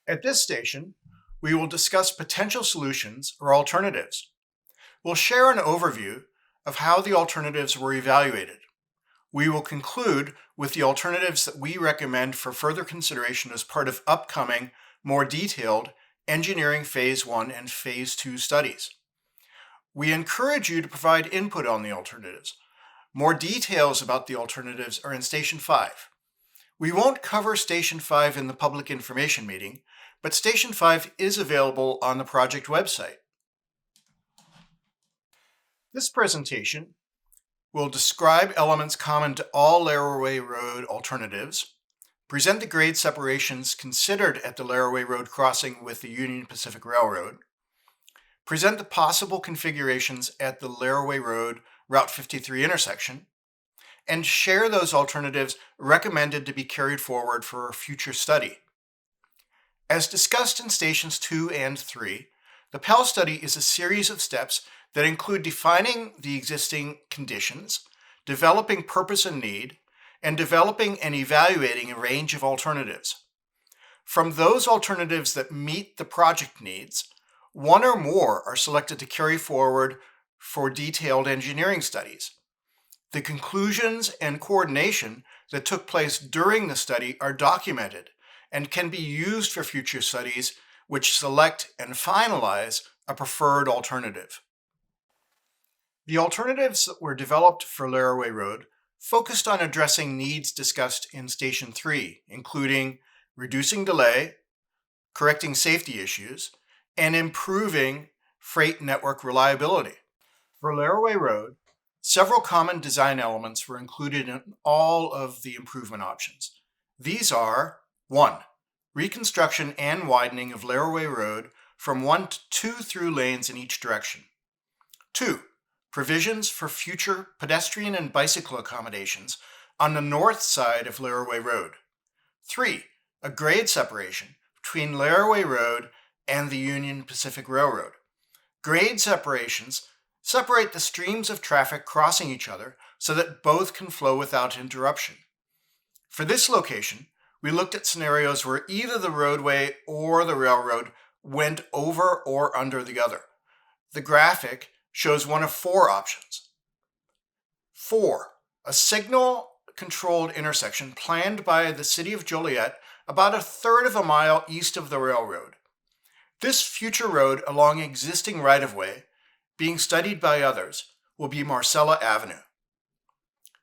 At this station, we will discuss potential solutions or alternatives. We'll share an overview of how the alternatives were evaluated. We will conclude with the alternatives that we recommend for further consideration as part of upcoming, more detailed engineering Phase 1 and Phase 2 studies. We encourage you to provide input on the alternatives. More details about the alternatives are in Station 5. We won't cover Station 5 in the public information meeting, but Station 5 is available on the project website. This presentation will describe elements common to all Laraway Road alternatives, present the grade separations considered at the Laraway Road crossing with the Union Pacific Railroad, present the possible configurations at the Laraway Road Route 53 intersection, and share those alternatives recommended to be carried forward for future study. As discussed in Stations 2 and 3, the Pell study is a series of steps that include defining the existing conditions, developing purpose and need, and developing and evaluating a range of alternatives. From those alternatives that meet the project needs, one or more are selected to carry forward for detailed engineering studies. The conclusions and coordination that took place during the study are documented and can be used for future studies which select and finalize a preferred alternative. The alternatives that were developed for Laraway Road focused on addressing needs discussed in Station 3, including reducing delay, correcting safety issues, and improving freight network reliability. For Laraway Road, several common design elements were included in all of the improvement options. These are 1. Reconstruction and widening of Laraway Road from 1 to 2 through lanes in each direction. 2. Provisions for future pedestrian and bicycle accommodations on the north side of Laraway Road. 3. A grade separation between Laraway Road and the Union Pacific Railroad. Grade separations separate the streams of traffic crossing each other so that both can flow without interruption. For this location, we looked at scenarios where either the roadway or the railroad went over or under the other. The graphic shows one of 4 options. 4. A signal-controlled intersection planned by the City of Joliet about 1/3 of a mile east of the railroad. This future road along existing right-of-way, being studied by others, will be Marcella Avenue.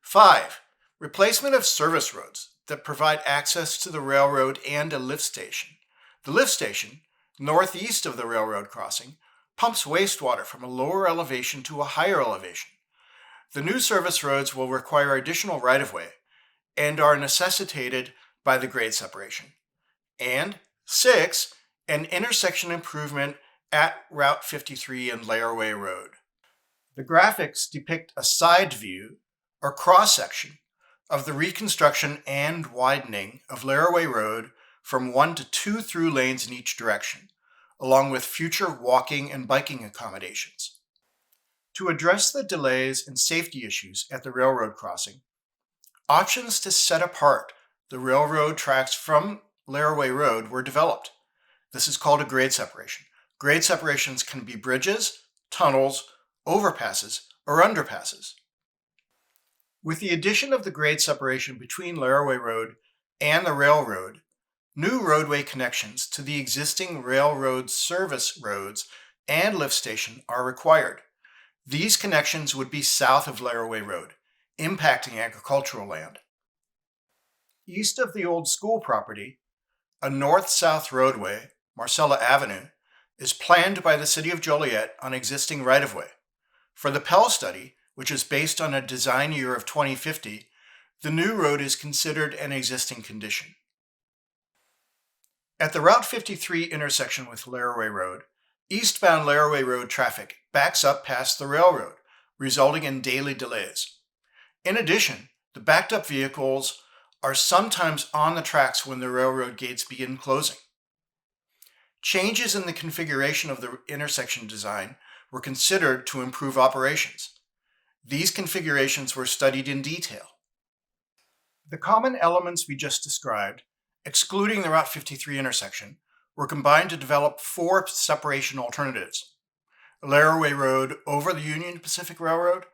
5. Replacement of service roads that provide access to the railroad and a lift station. The lift station, northeast of the railroad crossing, pumps wastewater from a lower elevation to a higher elevation. The new service roads will require additional right-of-way and are necessitated by the grade separation. And 6. An intersection improvement at Route 53 and Laraway Road. The graphics depict a side view or cross-section of the reconstruction and widening of Laraway Road from 1 to 2 through lanes in each direction, along with future walking and biking accommodations. To address the delays and safety issues at the railroad crossing, options to set apart the railroad tracks from Laraway Road were developed. This is called a grade separation. Grade separations can be bridges, tunnels, overpasses, or underpasses. With the addition of the grade separation between Laraway Road and the railroad, new roadway connections to the existing railroad service roads and lift station are required. These connections would be south of Laraway Road, impacting agricultural land. East of the old school property, a north-south roadway, Marcella Avenue, is planned by the City of Joliet on existing right-of-way. For the Pell study, which is based on a design year of 2050, the new road is considered an existing condition. At the Route 53 intersection with Laraway Road, eastbound Laraway Road traffic backs up past the railroad, resulting in daily delays. In addition, the backed-up vehicles are sometimes on the tracks when the railroad gates begin closing. Changes in the configuration of the intersection design were considered to improve operations. These configurations were studied in detail. The common elements we just described, excluding the Route 53 intersection, were combined to develop 4 separation alternatives: Laraway Road over the Union Pacific Railroad,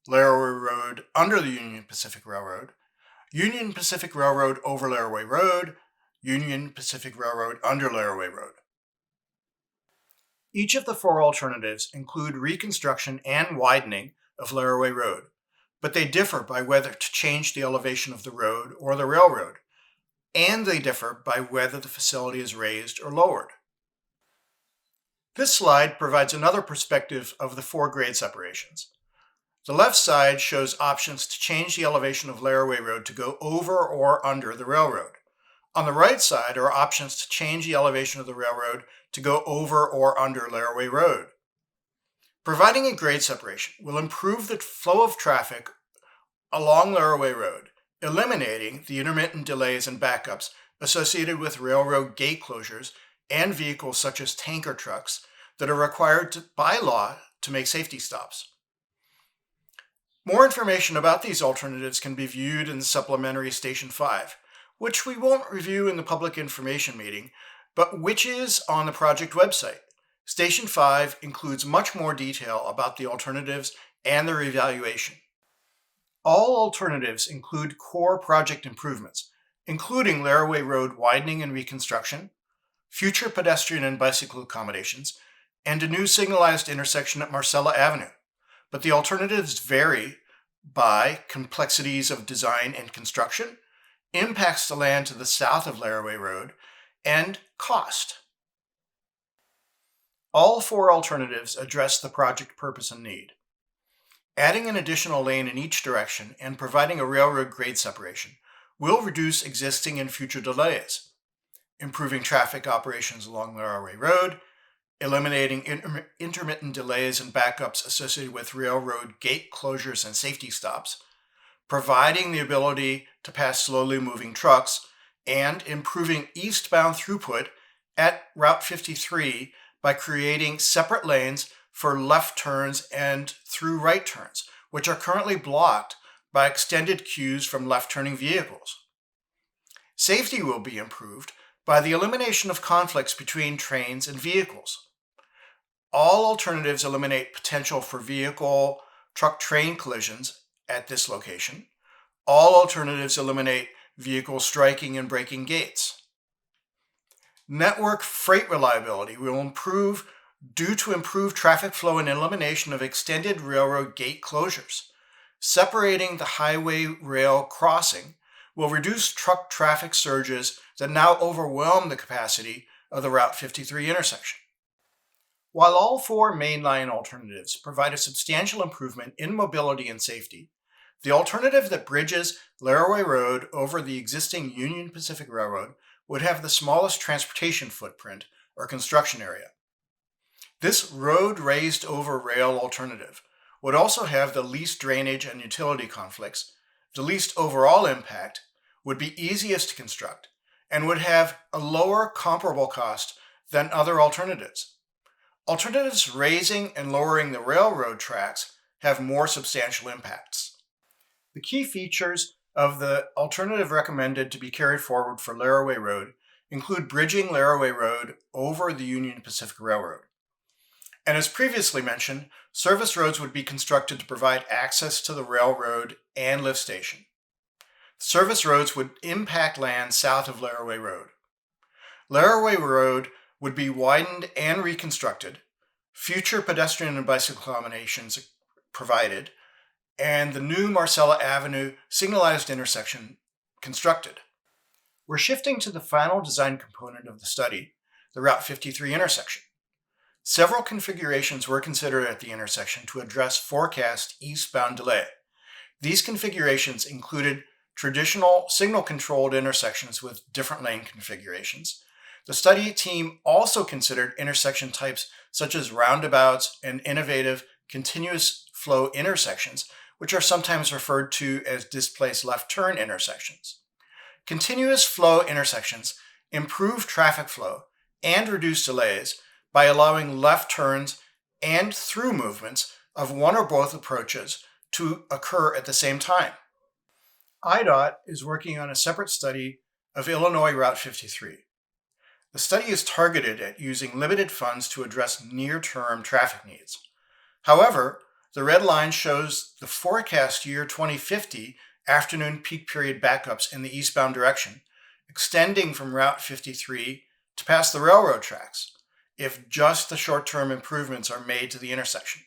Laraway Road under the Union Pacific Railroad, Union Pacific Railroad over Laraway Road, Union Pacific Railroad under Laraway Road. Each of the 4 alternatives include reconstruction and widening of Laraway Road, but they differ by whether to change the elevation of the road or the railroad, and they differ by whether the facility is raised or lowered. This slide provides another perspective of the 4 grade separations. The left side shows options to change the elevation of Laraway Road to go over or under the railroad. On the right side are options to change the elevation of the railroad to go over or under Laraway Road. Providing a grade separation will improve the flow of traffic along Laraway Road, eliminating the intermittent delays and backups associated with railroad gate closures and vehicles such as tanker trucks that are required by law to make safety stops. More information about these alternatives can be viewed in the supplementary Station 5, which we won't review in the public information meeting, but which is on the project website. Station 5 includes much more detail about the alternatives and their evaluation. All alternatives include core project improvements, including Laraway Road widening and reconstruction, future pedestrian and bicycle accommodations, and a new signalized intersection at Marcella Avenue. But the alternatives vary by complexities of design and construction, impacts to land to the south of Laraway Road, and cost. All 4 alternatives address the project purpose and need. Adding an additional lane in each direction and providing a railroad grade separation will reduce existing and future delays, improving traffic operations along Laraway Road, eliminating intermittent delays and backups associated with railroad gate closures and safety stops, providing the ability to pass slowly moving trucks, and improving eastbound throughput at Route 53 by creating separate lanes for left turns and through right turns, which are currently blocked by extended queues from left-turning vehicles. Safety will be improved by the elimination of conflicts between trains and vehicles. All alternatives eliminate potential for vehicle truck-train collisions at this location. All alternatives eliminate vehicle striking and breaking gates. Network freight reliability will improve due to improved traffic flow and elimination of extended railroad gate closures. Separating the highway rail crossing will reduce truck traffic surges that now overwhelm the capacity of the Route 53 intersection. While all 4 mainline alternatives provide a substantial improvement in mobility and safety, the alternative that bridges Laraway Road over the existing Union Pacific Railroad would have the smallest transportation footprint or construction area. This road raised over rail alternative would also have the least drainage and utility conflicts, the least overall impact, would be easiest to construct, and would have a lower comparable cost than other alternatives. Alternatives raising and lowering the railroad tracks have more substantial impacts. The key features of the alternative recommended to be carried forward for Laraway Road include bridging Laraway Road over the Union Pacific Railroad. And as previously mentioned, service roads would be constructed to provide access to the railroad and lift station. Service roads would impact land south of Laraway Road. Laraway Road would be widened and reconstructed, future pedestrian and bicycle accommodations provided, and the new Marcella Avenue signalized intersection constructed. We're shifting to the final design component of the study, the Route 53 intersection. Several configurations were considered at the intersection to address forecast eastbound delay. These configurations included traditional signal-controlled intersections with different lane configurations. The study team also considered intersection types such as roundabouts and innovative continuous flow intersections, which are sometimes referred to as displaced left turn intersections. Continuous flow intersections improve traffic flow and reduce delays by allowing left turns and through movements of one or both approaches to occur at the same time. IDOT is working on a separate study of Illinois Route 53. The study is targeted at using limited funds to address near-term traffic needs. However, the red line shows the forecast year 2050 afternoon peak period backups in the eastbound direction, extending from Route 53 to past the railroad tracks, if just the short-term improvements are made to the intersection.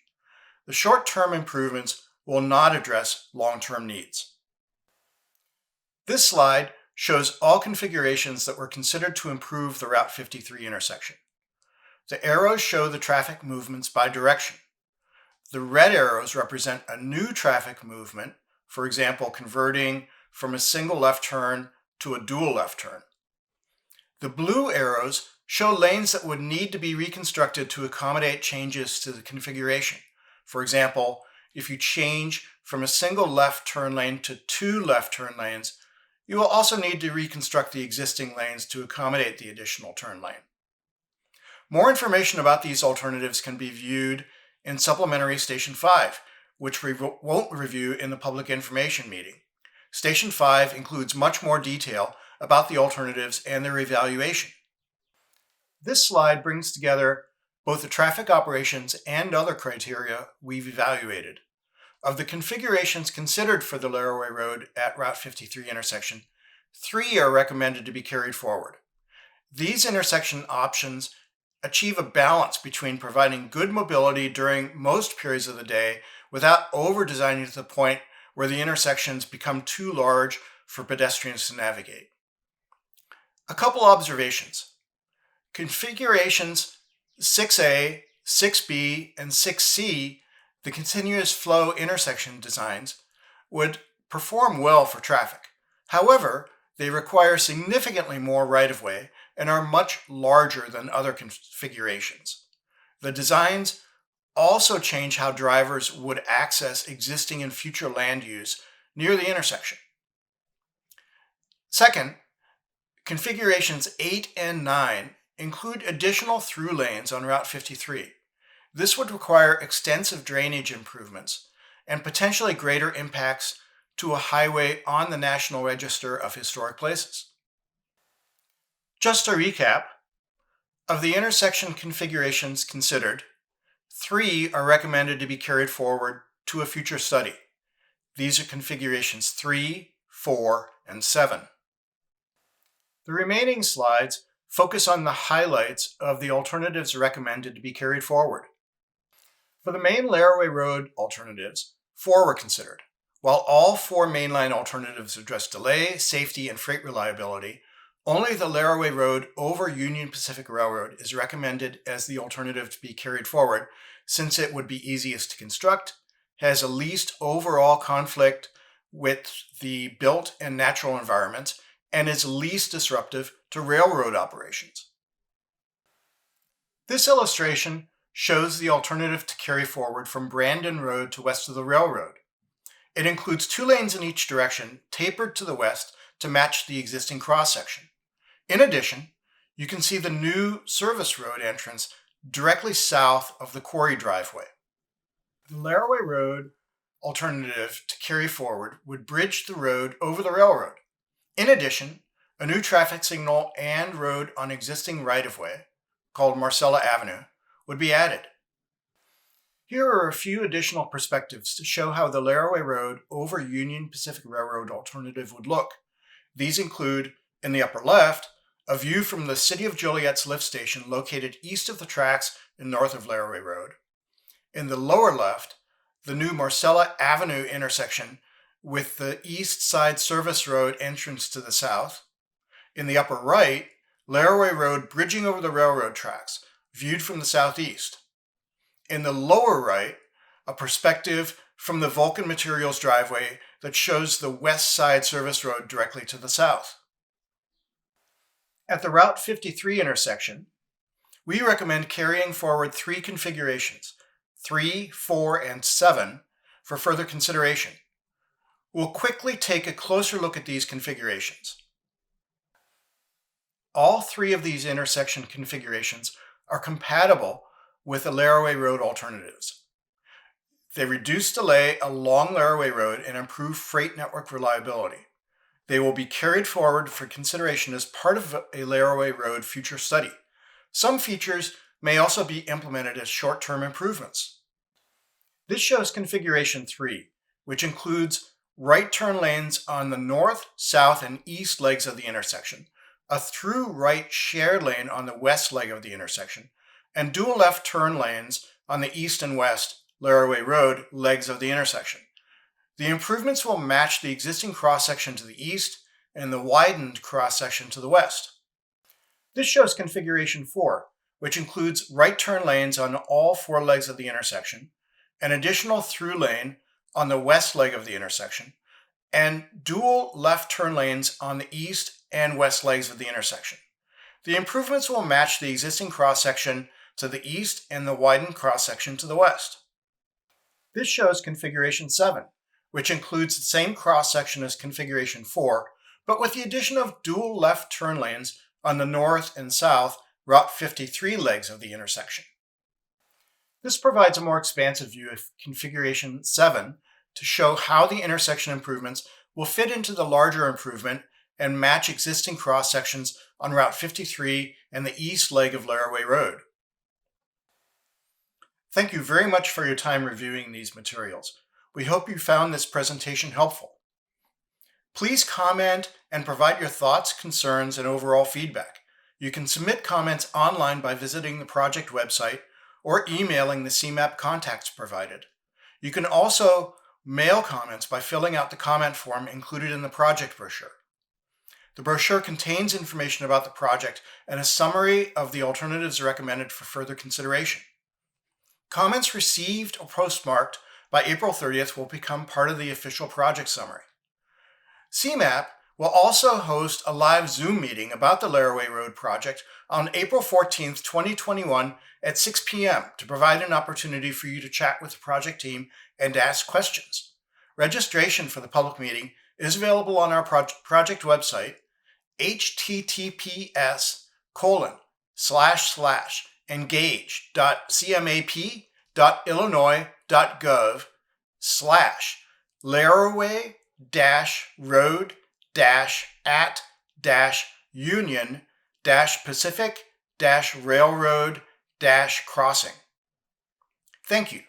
The short-term improvements will not address long-term needs. This slide shows all configurations that were considered to improve the Route 53 intersection. The arrows show the traffic movements by direction. The red arrows represent a new traffic movement, for example, converting from a single left turn to a dual left turn. The blue arrows show lanes that would need to be reconstructed to accommodate changes to the configuration. For example, if you change from a single left turn lane to 2 left turn lanes, you will also need to reconstruct the existing lanes to accommodate the additional turn lane. More information about these alternatives can be viewed in Supplementary Station 5, which we won't review in the public information meeting. Station 5 includes much more detail about the alternatives and their evaluation. This slide brings together both the traffic operations and other criteria we've evaluated. Of the configurations considered for the Laraway Road at Route 53 intersection, 3 are recommended to be carried forward. These intersection options achieve a balance between providing good mobility during most periods of the day without over-designing to the point where the intersections become too large for pedestrians to navigate. A couple observations. Configurations 6A, 6B, and 6C, the continuous flow intersection designs, would perform well for traffic. However, they require significantly more right-of-way and are much larger than other configurations. The designs also change how drivers would access existing and future land use near the intersection. Second, configurations 8 and 9 include additional through lanes on Route 53. This would require extensive drainage improvements and potentially greater impacts to a highway on the National Register of Historic Places. Just to recap, of the intersection configurations considered, 3 are recommended to be carried forward to a future study. These are configurations 3, 4, and 7. The remaining slides focus on the highlights of the alternatives recommended to be carried forward. For the main Laraway Road alternatives, 4 were considered. While all 4 mainline alternatives address delay, safety, and freight reliability, only the Laraway Road over Union Pacific Railroad is recommended as the alternative to be carried forward, since it would be easiest to construct, has a least overall conflict with the built and natural environments, and is least disruptive to railroad operations. This illustration shows the alternative to carry forward from Brandon Road to west of the railroad. It includes 2 lanes in each direction, tapered to the west to match the existing cross-section. In addition, you can see the new service road entrance directly south of the quarry driveway. The Laraway Road alternative to carry forward would bridge the road over the railroad. In addition, a new traffic signal and road on existing right-of-way, called Marcella Avenue, would be added. Here are a few additional perspectives to show how the Laraway Road over Union Pacific Railroad alternative would look. These include, in the upper left, a view from the City of Joliet's lift station located east of the tracks and north of Laraway Road. In the lower left, the new Marcella Avenue intersection with the east side service road entrance to the south. In the upper right, Laraway Road bridging over the railroad tracks, viewed from the southeast. In the lower right, a perspective from the Vulcan Materials driveway that shows the west side service road directly to the south. At the Route 53 intersection, we recommend carrying forward 3 configurations, 3, 4, and 7, for further consideration. We'll quickly take a closer look at these configurations. All 3 of these intersection configurations are compatible with the Laraway Road alternatives. They reduce delay along Laraway Road and improve freight network reliability. They will be carried forward for consideration as part of a Laraway Road future study. Some features may also be implemented as short-term improvements. This shows configuration 3, which includes right turn lanes on the north, south, and east legs of the intersection, a through right shared lane on the west leg of the intersection, and dual left turn lanes on the east and west Laraway Road legs of the intersection. The improvements will match the existing cross-section to the east and the widened cross-section to the west. This shows configuration 4, which includes right turn lanes on all 4 legs of the intersection, an additional through lane on the west leg of the intersection, and dual left turn lanes on the east and west legs of the intersection. The improvements will match the existing cross-section to the east and the widened cross-section to the west. This shows configuration 7, which includes the same cross-section as configuration 4, but with the addition of dual left turn lanes on the north and south Route 53 legs of the intersection. This provides a more expansive view of configuration 7 to show how the intersection improvements will fit into the larger improvement and match existing cross-sections on Route 53 and the east leg of Laraway Road. Thank you very much for your time reviewing these materials. We hope you found this presentation helpful. Please comment and provide your thoughts, concerns, and overall feedback. You can submit comments online by visiting the project website or emailing the CMAP contacts provided. You can also mail comments by filling out the comment form included in the project brochure. The brochure contains information about the project and a summary of the alternatives recommended for further consideration. Comments received or postmarked by April 30th will become part of the official project summary. CMAP will also host a live Zoom meeting about the Laraway Road project on April 14th, 2021 at 6 p.m. to provide an opportunity for you to chat with the project team and ask questions. Registration for the public meeting is available on our project website, engage.cmap.illinois.gov/laraway-at-union-pacific-railroad-crossing. Thank you.